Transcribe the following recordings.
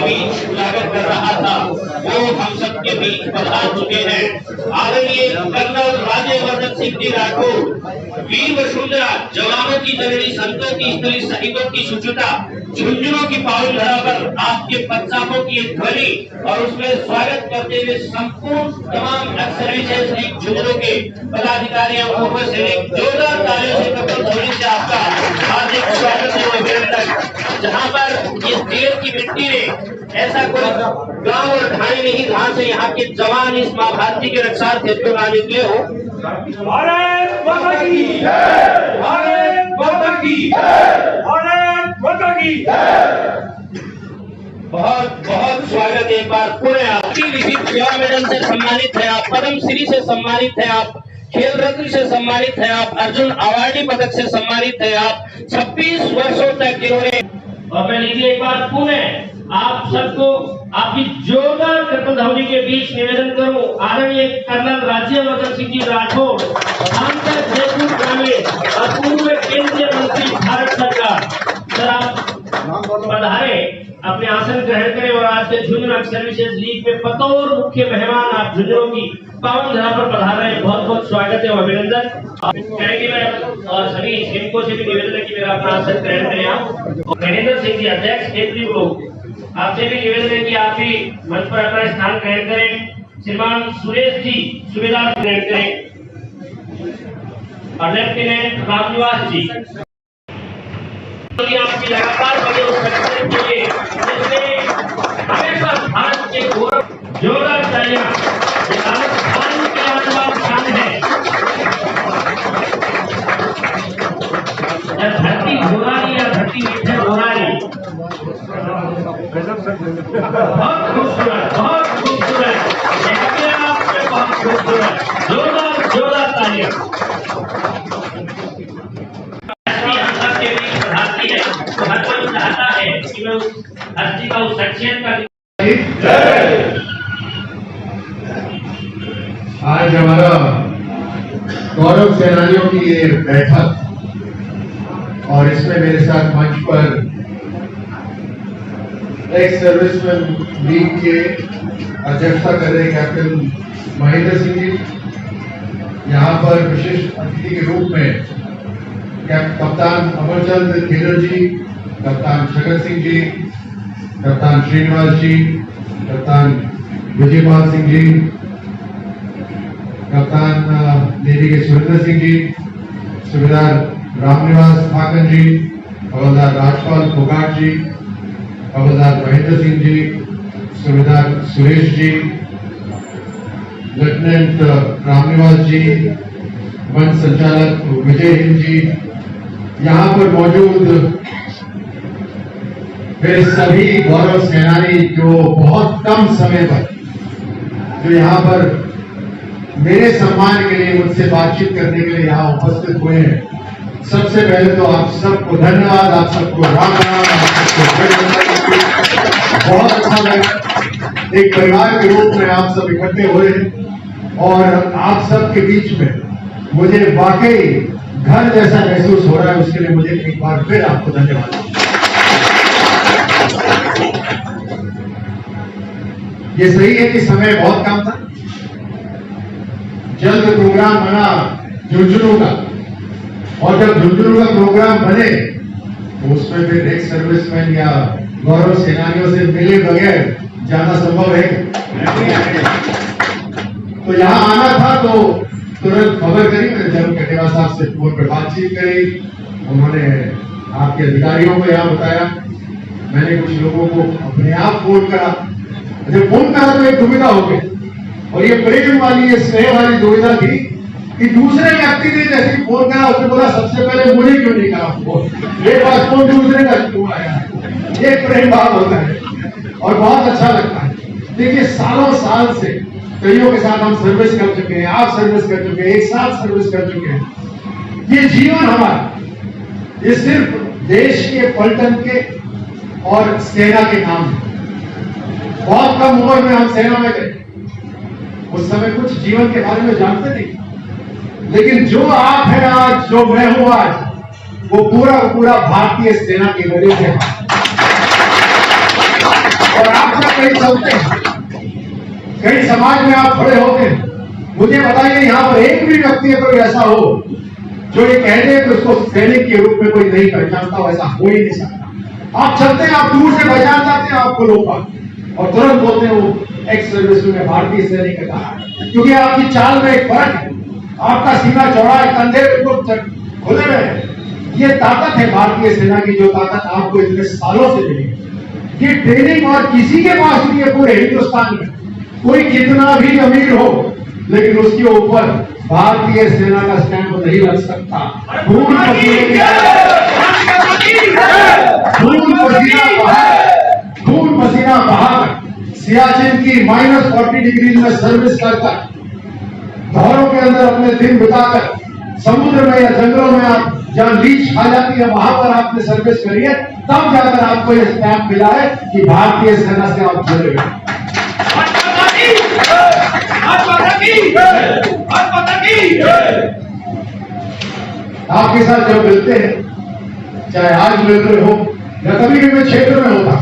बीच स्वागत कर रहा था वो हम सबके बीच पधार चुके हैं। आदरणीय कर्नल राज्यवर्धन सिंह जी राठौर, वीर वसुंधरा, जवानों की जननी, संतों की स्थली, शहीदों की सुचिता, झुंझुनों की पावन धरा पर आपके पदचापों की एक ध्वनि और उसमें स्वागत करते हुए संपूर्ण तमाम एक्स झुंझुनों के पदाधिकारी और पूर्व सैनिक जोरदार तालियों से कपल ध्वनि से आपका हार्दिक स्वागत है अभिनंदन। जहाँ पर इस जिले की मिट्टी में ऐसा कोई गांव और ढाणी नहीं जहाँ से यहाँ के जवान इस माँ भारती के रक्षार्थ हेतु ना निकले हो। भारत माता की जय, भारत माता की जय, भारत माता की जय। बहुत बहुत स्वागत है एक बार पुणे आपकी। विशिष्ट सेवा मेडल से सम्मानित है आप, पद्म श्री से सम्मानित है आप, खेल रत्न से सम्मानित है आप, अर्जुन अवार्डी पदक से सम्मानित है आप। 26 वर्षों तक इन्होंने, और मैं लीजिए एक बार पुणे आप सबको आपकी जोरदार कपल ध्वनि के बीच निवेदन करूं, आदरणीय कर्नल राज्यवर्धन सिंह जी राठौर, सांसद जयपुर ग्रामीण और पूर्व केंद्रीय मंत्री भारत सरकार, सर आप पधारे, अपने आसन ग्रहण करें और आज के झुंझुनू सर्विसेज लीग में बतौर मुख्य मेहमान आप झुंझुनू की पावन धरा पर पधार रहे हैं। बहुत बहुत स्वागत है और अभिनंदन करेंगे। मैं और सभी सैनिकों से भी निवेदन है कि मेरा अपना आसन ग्रहण करें। आप महेंद्र सिंह जी अध्यक्ष क्षेत्रीय लोग, आपसे भी निवेदन है कि आप भी मंच पर अपना स्थान ग्रहण करें। श्रीमान सुरेश जी सुबेदार ग्रहण करें और लेफ्टिनेंट रामनिवास जी आपकी लगातार बने उस सक्सेस के लिए जिसने हमेशा भारत के गौरव, जोरदार तालियां, भारत के आसपास शान है। धरती घोरारी या धरती मीठे घोरारी, बहुत खूबसूरत, बहुत खूबसूरत, आपके बहुत खूबसूरत, जोरदार जोरदार तालियां। तो हर कोई चाहता है कि मैं उस हस्ती का उस सक्षम का आज हमारा गौरव सेनानियों की ये बैठक और इसमें मेरे साथ मंच पर एक्स सर्विसमैन लीग के अध्यक्षता कर रहे कैप्टन महेंद्र सिंह जी, यहाँ पर विशिष्ट अतिथि के रूप में कप्तान अमरचंद खेलर जी, कप्तान छगन सिंह जी, कप्तान श्रीनिवास जी, कप्तान विजयपाल सिंह जी, कप्तान नेवी के सुरेंद्र सिंह जी, सुबेदार रामनिवास ठाकर जी, हवलदार राजपाल फोगाट जी, हवलदार महेंद्र सिंह जी, सुबेदार सुरेश जी, लेफ्टिनेंट रामनिवास जी, मंच संचालक विजय हिंद जी, यहाँ पर मौजूद मेरे सभी गौरव सेनानी जो बहुत कम समय पर जो यहाँ पर मेरे सम्मान के लिए मुझसे बातचीत करने के लिए यहाँ उपस्थित हुए हैं। सबसे पहले तो आप सबको धन्यवाद, आप सबको राम राम, आप सबको बहुत अच्छा लगा। एक परिवार के रूप में आप सब इकट्ठे हुए हैं और आप सबके बीच में मुझे वाकई घर जैसा महसूस हो रहा है। उसके लिए मुझे एक बार फिर आपको धन्यवाद। ये सही है कि समय बहुत कम था, जल्द प्रोग्राम बना झुंझुनू का, और जब झुंझुनू का प्रोग्राम बने तो उसमें फिर एक्स सर्विसमैन या गौरव सेनानियों से मिले बगैर जाना संभव है। तो यहाँ आना था तो तुरंत खबर करी, मैंने जरूर कटेवा साहब से फोन पर बातचीत करी, उन्होंने आपके अधिकारियों को यहाँ बताया, मैंने कुछ लोगों को अपने आप फोन करा। जब फोन करा तो एक दुविधा हो गई, और ये प्रेम वाली, ये स्नेह वाली दुविधा थी कि दूसरे व्यक्ति ने जैसे फोन करा उसने बोला सबसे पहले मुझे क्यों नहीं करा फोन, मेरे पास फोन दूसरे का क्यों आया। ये प्रेम भाव होता है और बहुत अच्छा लगता है। देखिए सालों साल से कईयों के साथ हम सर्विस कर चुके हैं, आप सर्विस कर चुके हैं, एक साथ सर्विस कर चुके हैं। ये जीवन हमारा, ये सिर्फ देश के पलटन के और सेना के नाम है। बहुत कम उम्र में हम सेना में गए, उस समय कुछ जीवन के बारे में जानते नहीं, लेकिन जो आप हैं आज, जो मैं हूं आज, वो पूरा भारतीय सेना की वजह से। और आप जब कहीं चलते हैं, कहीं समाज में आप खड़े होते हैं, मुझे बताइए यहाँ पर एक भी व्यक्ति अगर ऐसा हो जो ये कह दे कि उसको सैनिक के रूप में कोई नहीं पहचानता, वैसा हो ही नहीं सकता। आप चलते हैं, आप दूर से पहचान जाते हैं आपको लोग और तुरंत बोलते हैं वो एक्स सर्विस में भारतीय सैनिक का है, क्योंकि आपकी चाल में एक फर्क है, आपका सीना चौड़ा है, कंधे बिल्कुल खुले हुए हैं। ये ताकत है भारतीय सेना की, जो ताकत आपको इतने सालों से मिली। ये ट्रेनिंग और किसी के पास नहीं है पूरे हिंदुस्तान में। कोई कितना भी अमीर हो, लेकिन उसके ऊपर भारतीय सेना का स्टैंप नहीं लग सकता। खून पसीना बहाकर सियाचिन की -40 डिग्री में सर्विस करकर, घरों के अंदर अपने दिन बिताकर, समुद्र में या जंगलों में आप जहां लीच खा जाती है वहां पर आपने सर्विस करी है, तब जाकर आपको यह स्टैंप मिला है कि भारतीय सेना से आप जुड़े हुए। आपके साथ जब मिलते हैं, चाहे आज मिल रहे हो या कभी कभी क्षेत्र में होता,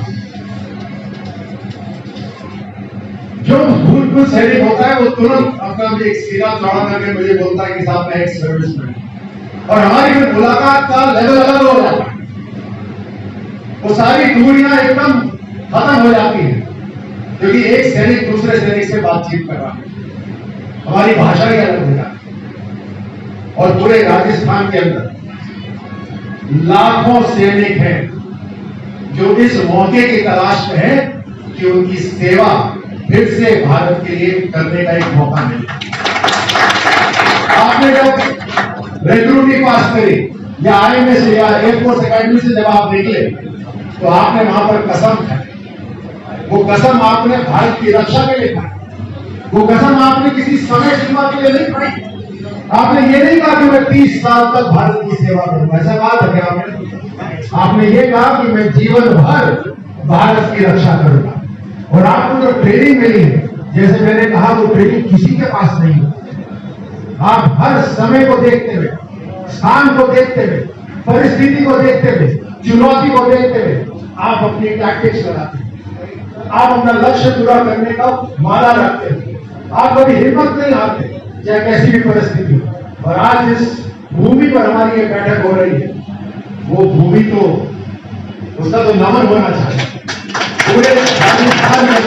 जो भूतपूर्व सैनिक होता है वो तुरंत अपना एक सीधा चौड़ा करके मुझे बोलता है कि साहब मैं एक सर्विसमैन, और हमारी फिर मुलाकात का लेवल अलग हो जाता है। वो सारी दूरियां एकदम खत्म हो जाती है, क्योंकि एक सैनिक दूसरे सैनिक से बातचीत कर रहा है, हमारी भाषा ही अलग हो जाती है। और पूरे राजस्थान के अंदर लाखों सैनिक हैं जो इस मौके की तलाश में है कि उनकी सेवा फिर से भारत के लिए करने का एक मौका मिले। आपने जब रिक्रूटिंग पास करी या IMA से या एयरफोर्स अकेडमी से जब आप निकले, तो आपने वहां पर कसम खाई। वो कसम आपने भारत की रक्षा के लिए खाई। वो कसम आपने किसी समय सीमा के लिए नहीं खाई। आपने ये नहीं कहा कि मैं 30 साल तक भारत की सेवा करूंगा, ऐसा कहा था क्या आपने? आपने ये कहा कि मैं जीवन भर भारत की रक्षा करूंगा। और आपको जो ट्रेनिंग मिली है, जैसे मैंने कहा, वो ट्रेनिंग किसी के पास नहीं है। आप हर समय को देखते हुए, स्थान को देखते हुए, परिस्थिति को देखते हुए, चुनौती को देखते हुए आप अपनी टैक्टिक्स लगाते हैं। आप अपना लक्ष्य पूरा करने का माला रखते हैं। आप कभी हिम्मत नहीं हारते, चाहे कैसी भी परिस्थिति हो। और आज जिस भूमि पर हमारी ये बैठक हो रही है, वो भूमि तो उसका तो नमन होना चाहिए। पूरे राजस्थान में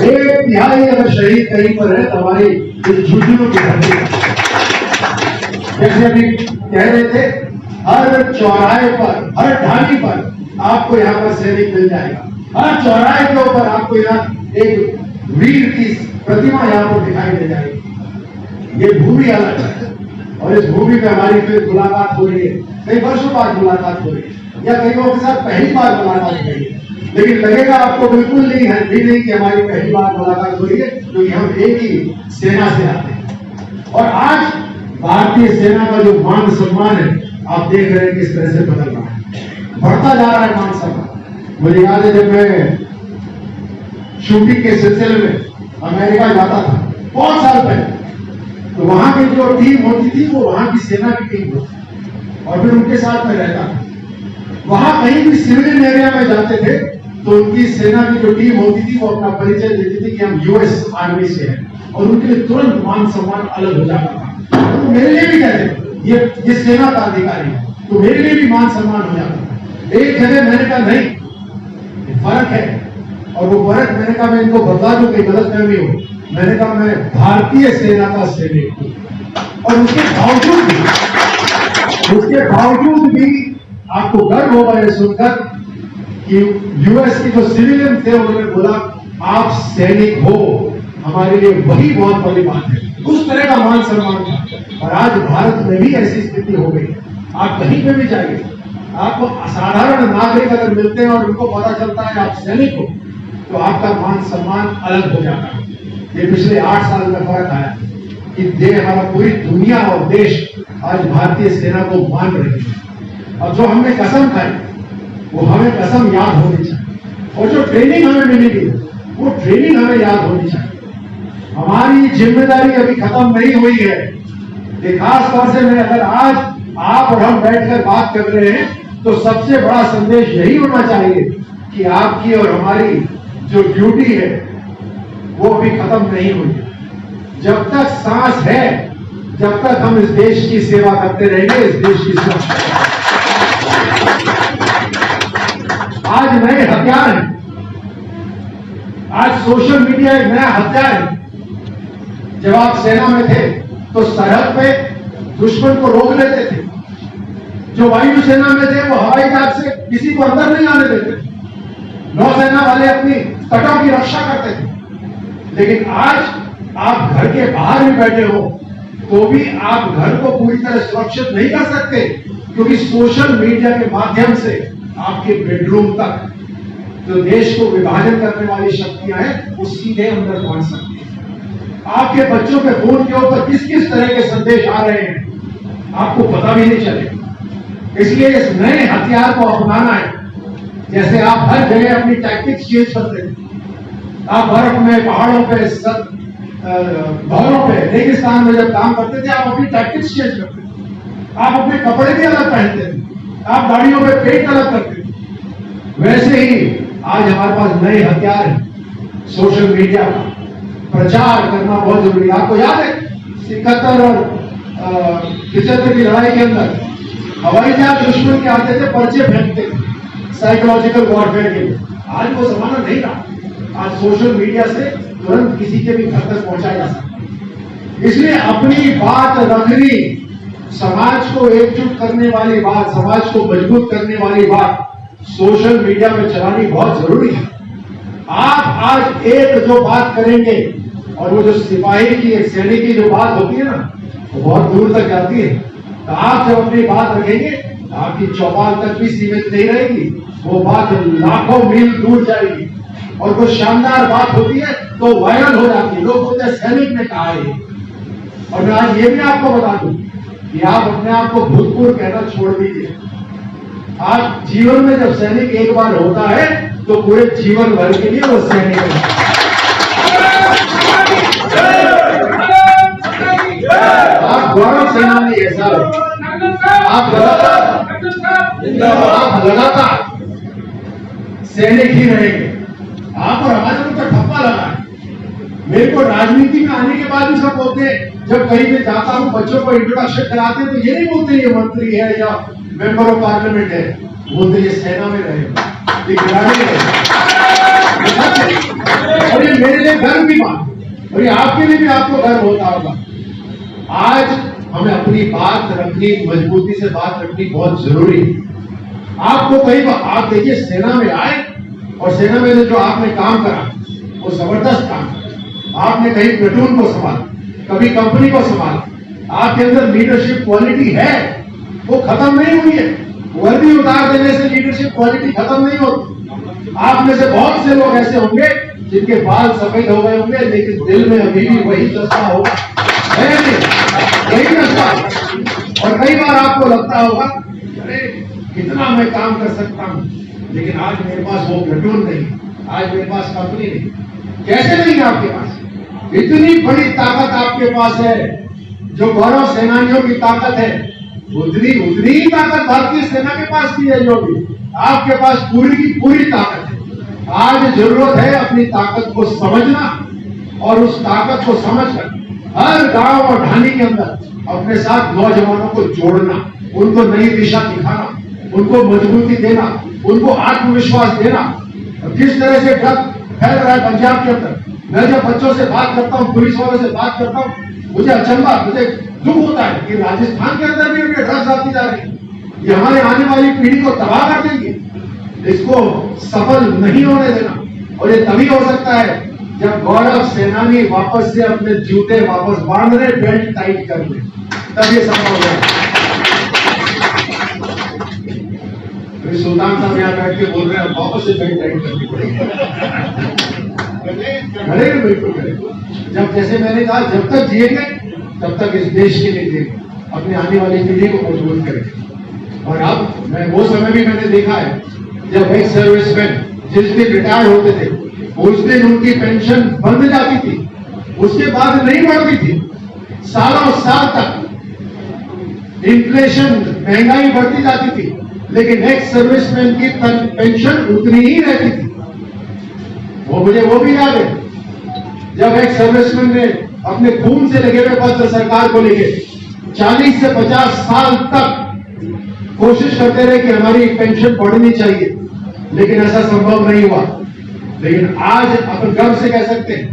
1/3 अगर शहीद कहीं पर है तो हमारी इस झुंझुनू की धरती। जैसे अभी कह रहे थे, हर चौराहे पर, हर ढाणी पर आपको यहाँ पर सैनिक मिल जाएगा। हर चौराहे के ऊपर आपको यहाँ एक वीर की प्रतिमा यहाँ पर दिखाई दे जाएगी। ये भूमि अलग है, और इस भूमि पे हमारी फिर मुलाकात हो रही है। कई वर्षों बाद मुलाकात हो रही है, या कई लोगों के साथ पहली बार मुलाकात हो रही है। लेकिन लगेगा आपको बिल्कुल नहीं है भी नहीं कि हमारी पहली बार मुलाकात हो रही है, क्योंकि हम एक ही सेना से आते हैं। और आज भारतीय सेना का जो मान सम्मान है, आप देख रहे हैं किस तरह से बदल रहा है, बढ़ता जा रहा है मान सम्मान। मुझे याद है जब मैं शूटिंग के सिलसिले में अमेरिका जाता था बहुत साल पहले, तो वहां की जो टीम होती थी वो वहां की सेना की टीम होती, और फिर उनके साथ में रहता था। वहां कहीं भी सिविलियन एरिया में जाते थे तो उनकी सेना की जो टीम होती थी वो अपना परिचय देती थी कि हम US आर्मी से हैं, और उनके लिए तुरंत मान सम्मान अलग हो जाता था। तो मेरे लिए भी कहते ये सेना का अधिकारी है, तो मेरे लिए भी मान सम्मान हो जाता था। एक जगह मैंने कहा नहीं, फर्क है, और वो फर्क मैंने कहा मैं इनको बता दूं कि गलतफहमी हो। मैंने कहा मैं भारतीय सेना का सैनिक हूं, और उसके बावजूद भी आपको गर्व होगा ये सुनकर कि US की जो सिविलियन थे उन्होंने बोला आप सैनिक हो, हमारे लिए वही बहुत बड़ी बात है। उस तरह का मान सम्मान था। और आज भारत में भी ऐसी स्थिति हो गई। आप कहीं पे भी जाइए, आपको असाधारण नागरिक अगर मिलते हैं और उनको पता चलता है आप सैनिक हो, तो आपका मान सम्मान अलग हो जाता है। ये पिछले 8 साल में फर्क आया कि हमारा पूरी दुनिया और देश आज भारतीय सेना को मान रही है। और जो हमने कसम खाई वो हमें कसम याद होनी चाहिए, और जो ट्रेनिंग हमें मिलेगी वो ट्रेनिंग हमें याद होनी चाहिए। हमारी जिम्मेदारी अभी खत्म नहीं हुई है। खास तौर से मैं अगर आज आप और हम बैठकर बात कर रहे हैं तो सबसे बड़ा संदेश यही होना चाहिए कि आपकी और हमारी जो ड्यूटी है वो अभी खत्म नहीं हुई। जब तक सांस है, जब तक हम इस देश की सेवा करते रहेंगे, इस देश की सुरक्षा। आज नए हथियार हैं, आज सोशल मीडिया एक नया हथियार है। जब आप सेना में थे तो सरहद पे दुश्मन को रोक लेते थे, जो वायुसेना में थे वो हवाई जहाज से किसी को अंदर नहीं आने देते थे, नौसेना वाले अपनी तटों की रक्षा करते थे। लेकिन आज आप घर के बाहर भी बैठे हो तो भी आप घर को पूरी तरह सुरक्षित नहीं कर सकते, क्योंकि सोशल मीडिया के माध्यम से आपके बेडरूम तक जो देश को विभाजन करने वाली शक्तियां हैं वो सीधे अंदर पहुंच सकती है। आपके बच्चों के फोन के ऊपर किस किस तरह के संदेश आ रहे हैं आपको पता भी नहीं चलेगा। इसलिए इस नए हथियार को अपनाना है। जैसे आप हर जगह अपनी टैक्टिक्स चेंज करते थे, आप बर्फ में, पहाड़ों पे, भवनों पे, रेगिस्तान में जब काम करते थे आप अपनी टैक्टिक्स चेंज करते थे, आप अपने कपड़े भी अलग पहनते थे, आप गाड़ियों पे पेंट अलग करते थे। वैसे ही आज हमारे पास नए हथियार हैं। सोशल मीडिया का प्रचार करना बहुत जरूरी है। आपको याद है 71 और 75 की लड़ाई के अंदर हवाई जहाज दुश्मन के आते थे, पर्चे फेंकते थे साइकोलॉजिकल वॉरफेयर के लिए। आज वो जमाना नहीं रहा। आज सोशल मीडिया से तुरंत किसी के भी घर तक पहुंचाया जा सकता है। इसलिए अपनी बात रखनी, समाज को एकजुट करने वाली बात, समाज को मजबूत करने वाली बात सोशल मीडिया में चलानी बहुत जरूरी है। आप आज एक जो बात करेंगे और वो जो सिपाही की, एक सैनिक की जो बात होती है ना, वो बहुत दूर तक जाती है। तो आप जब अपनी बात रखेंगे तो आपकी चौपाल तक भी सीमित नहीं रहेगी, वो बात लाखों मील दूर जाएगी। और कोई शानदार बात होती है तो वायरल हो जाती है, लोग बोलते हैं सैनिक ने कहा है। और मैं आज ये भी आपको बता दूं कि आप अपने आप को भूतपूर्व कहना छोड़ दीजिए। आप जीवन में जब सैनिक एक बार होता है तो पूरे जीवन भर के लिए वो सैनिक है। आप गौरव सेनानी है सर। आप लगातार सैनिक ही रहेंगे। आप और हमारे को ठप्पा लगा है। मेरे को राजनीति में आने के बाद भी सब बोलते हैं, जब कहीं भी जाता हूं बच्चों को इंट्रोडक्शन कराते हैं तो ये नहीं बोलते ये मंत्री है या मेंबर ऑफ पार्लियामेंट है, बोलते ये सेना में रहेगा, ये खिलाड़ी है। और ये मेरे लिए गर्व की बात, और ये आपके लिए भी आपको गर्व होता होगा। आज हमें अपनी बात रखनी, मजबूती से बात रखनी बहुत जरूरी है। आपको कई बार आप देखिए सेना में आए और सेना में जो आपने काम करा वो जबरदस्त काम करा। आपने कहीं प्लेटून को संभाला, कभी कंपनी को संभाला। आपके अंदर लीडरशिप क्वालिटी है, वो खत्म नहीं हुई है। वर्दी उतार देने से लीडरशिप क्वालिटी खत्म नहीं होती। आप में से बहुत से लोग ऐसे होंगे जिनके बाल सफेद हो गए होंगे, लेकिन दिल में अभी भी वही जज्बा होगा, यही जज्बा। और कई बार आपको लगता होगा अरे कितना मैं काम कर सकता हूं, लेकिन आज मेरे पास वो प्लेटून नहीं, आज मेरे पास कंपनी नहीं। कैसे नहीं है आपके पास? इतनी बड़ी ताकत आपके पास है। जो गौरव सेनानियों की ताकत है उतनी ही ताकत भारतीय सेना के पास भी है। जो भी आपके पास पूरी की पूरी ताकत है। आज जरूरत है अपनी ताकत को समझना और उस ताकत को समझकर हर गांव और ढाणी के अंदर अपने साथ नौजवानों को जोड़ना, उनको नई दिशा दिखाना, उनको मजबूती देना, उनको आत्मविश्वास देना। किस तरह से ड्रग फैल रहा है पंजाब के अंदर, मैं जब बच्चों से बात करता हूँ, पुलिस वालों से बात करता हूँ, मुझे अचंभा, मुझे दुख होता है कि राजस्थान के अंदर भी उनके ड्रग्स आती जा रही है। ये हमारे आने वाली पीढ़ी को तबाह कर देंगे। इसको सफल नहीं होने देना। और ये तभी हो सकता है जब गौरव सेनानी वापस से अपने जूते वापस बांध रहे, बेल्ट टाइट कर ले, तब ये संभव होगा। सुल्तान साहब यहाँ बैठ के बोल रहे हैं वापस से बेल्ट टाइट करनी पड़ेगी। करेंगे, बिल्कुल करेंगे। जब जैसे मैंने कहा जब तक जिएंगे तब तक इस देश के लिए जिएंगे, अपने आने वाली पीढ़ी को मजबूत करेंगे। और अब मैं वो समय भी मैंने देखा है जब एक्स सर्विसमैन जिस दिन रिटायर होते थे उस दिन उनकी पेंशन बंद जाती थी, उसके बाद नहीं बढ़ती थी। सालों साल तक इन्फ्लेशन, महंगाई बढ़ती जाती थी, लेकिन एक्स सर्विसमैन की पेंशन उतनी ही रहती थी। मुझे वो भी याद है जब एक सर्विसमैन ने अपने खून से लगे हुए पत्र सरकार को लेके 40 से 50 साल तक कोशिश करते रहे कि हमारी पेंशन बढ़नी चाहिए, लेकिन ऐसा संभव नहीं हुआ। लेकिन आज अपन गर्व से कह सकते हैं,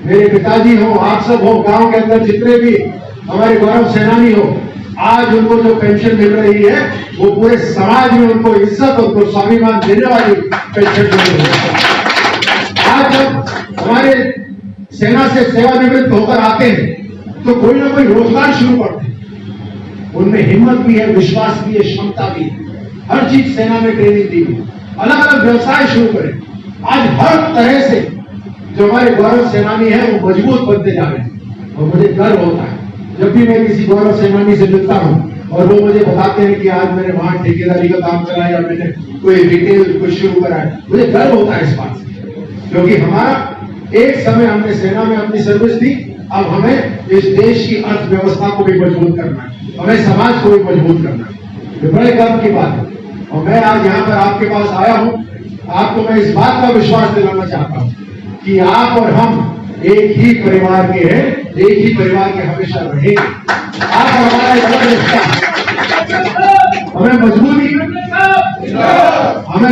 मेरे पिताजी हो, आप सब हो, गांव के अंदर जितने भी हमारे गौरव सेनानी हो, आज उनको जो पेंशन मिल रही है वो पूरे समाज में उनको इज्जत, उनको स्वाभिमान देने वाली पेंशन मिल रही है। आज जब हमारे सेना से सेवानिवृत्त होकर आते हैं तो कोई ना कोई रोजगार शुरू करते हैं। उनमें हिम्मत भी है, विश्वास भी है, क्षमता भी है, हर चीज सेना में ट्रेनिंग दी है, अलग अलग व्यवसाय शुरू करें। आज हर तरह से जो हमारे गौरव सेनानी है वो मजबूत बनते जा रहे हैं और मुझे गर्व होता है जब भी मैं किसी गौरव सेनानी से मिलता हूं और वो मुझे बताते हैं कि आज मैंने वहां ठेकेदारी का काम करा या मैंने कोई रिटेल कुछ शुरू करा है, मुझे गर्व होता है इस बात से। क्योंकि हमारा एक समय हमने सेना में अपनी सर्विस दी, अब हमें इस देश की अर्थव्यवस्था को भी मजबूत करना है, हमें समाज को भी मजबूत करना है। ये बड़े गर्व की बात है। और मैं आज यहाँ पर आपके पास आया हूँ, आपको मैं इस बात का विश्वास दिलाना चाहता हूँ कि आप और हम एक ही परिवार के हैं, एक ही परिवार के हमेशा रहेंगे। आप हमारा एक अलग रिश्ता, हमें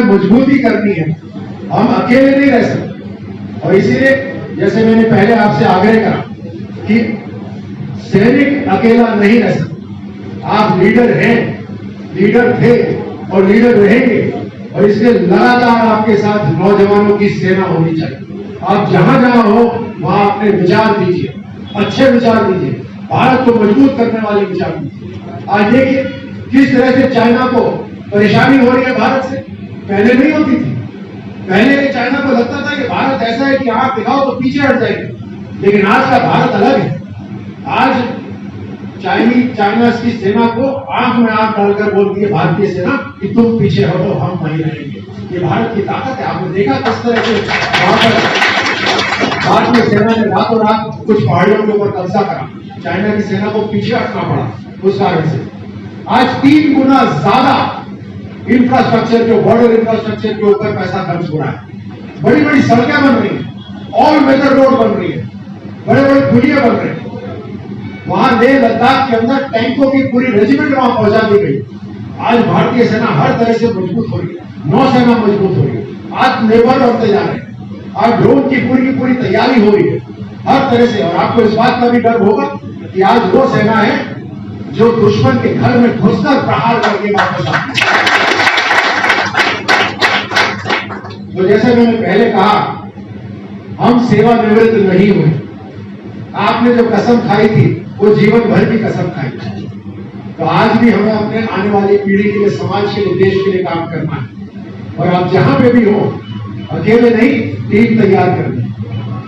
मजबूती करनी है, हम अकेले नहीं रह सकते। और इसीलिए जैसे मैंने पहले आपसे आग्रह करा कि सैनिक अकेला नहीं रह सकता। आप लीडर हैं, लीडर थे और लीडर रहेंगे, और इसलिए लगातार आपके साथ नौजवानों की सेना होनी चाहिए। आप जहां जहां हो वहां अपने विचार दीजिए, अच्छे विचार दीजिए, भारत को मजबूत करने वाले विचार दीजिए। आज देखिए किस तरह से चाइना को परेशानी हो रही है भारत से, पहले नहीं होती थी। पहले चाइना को लगता था कि भारत ऐसा है कि आंख दिखाओ तो पीछे हट जाएंगे, लेकिन आज का भारत अलग है। आज चाइना की सेना को आंख में आंख डालकर बोलती है भारतीय सेना कि तुम पीछे हटो, हम वहीं रहेंगे। ये भारत की ताकत है। आपने देखा किस तरह से वहां पर भारतीय सेना ने रातों रात कुछ पहाड़ियों के ऊपर कब्जा करा, चाइना की सेना को पीछे हटना पड़ा उस कारण से। आज 3 गुना ज्यादा इंफ्रास्ट्रक्चर के, बॉर्डर इंफ्रास्ट्रक्चर के ऊपर पैसा खर्च हो रहा है। बड़ी बड़ी सड़कें बन रही है, ऑल वेदर रोड बन रही है, बड़े बड़े पुलिया बन रहे हैं। वहां लेह लद्दाख के अंदर टैंकों की पूरी रेजिमेंट वहां पहुंचा दी गई। आज भारतीय सेना हर तरह से मजबूत हो रही है, नौसेना मजबूत हो रही है, आत्मनिर्भर बनते जा रहे हैं। आज ड्रोन की पूरी तैयारी हो रही है हर तरह से। और आपको इस बात का भी डर होगा कि आज वो सेना है जो दुश्मन के घर में घुसकर प्रहार करके वापस आती है। तो जैसे मैंने पहले कहा, हम सेवानिवृत्त नहीं हुए। आपने जो कसम खाई थी वो जीवन भर की कसम खाई थी। तो आज भी हमें अपने आने वाली पीढ़ी के लिए, समाज के लिए, देश के लिए काम करना है। और आप जहां पे भी हो, अकेले नहीं, टीम तैयार करनी।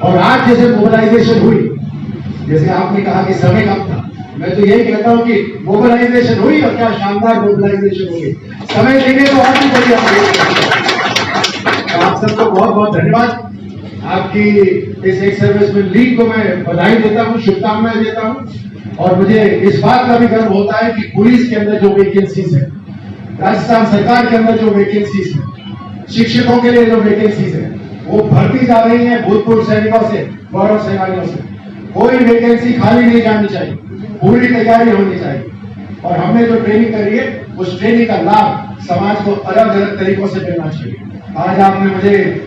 और आज जैसे मोबिलाइजेशन हुई, जैसे आपने कहा कि समय कम था, मैं तो यही कहता हूं कि मोबिलाइजेशन हुई और क्या शानदार मोबिलाइजेशन हुई। समय देंगे तो और भी बढ़िया। आप सबको बहुत बहुत धन्यवाद। आपकी इस एक सर्विसमैन लीग को मैं बधाई देता हूं, शुभकामनाएं देता हूं। और मुझे इस बात का भी गर्व होता है कि पुलिस के अंदर जो वैकेंसीज है, राजस्थान सरकार के अंदर जो वैकेंसीज है, शिक्षकों के लिए जो वैकेंसीज है, वो भर्ती जा रही है भूतपूर्व सैनिकों से, गौरव सेनानियों से। कोई वैकेंसी खाली नहीं जानी चाहिए, पूरी तैयारी होनी चाहिए। और हमने जो ट्रेनिंग करी है उस ट्रेनिंग का लाभ समाज को अलग अलग तरीकों से मिलना चाहिए। आज आपने मुझे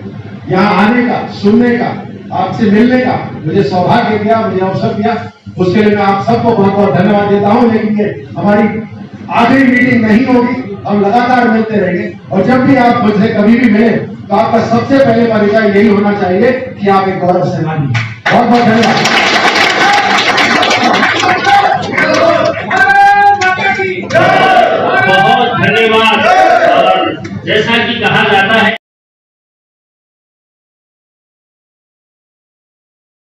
यहाँ आने का, सुनने का, आपसे मिलने का मुझे सौभाग्य दिया, मुझे अवसर दिया, उसके लिए मैं आप सबको बहुत बहुत धन्यवाद देता हूँ। लेकिन ये हमारी आखिरी मीटिंग नहीं होगी, हम लगातार मिलते रहेंगे। और जब भी आप मुझसे कभी भी मिले तो आपका सबसे पहले परिचय यही होना चाहिए कि आप एक गौरव सेनानी हैं। बहुत बहुत धन्यवाद।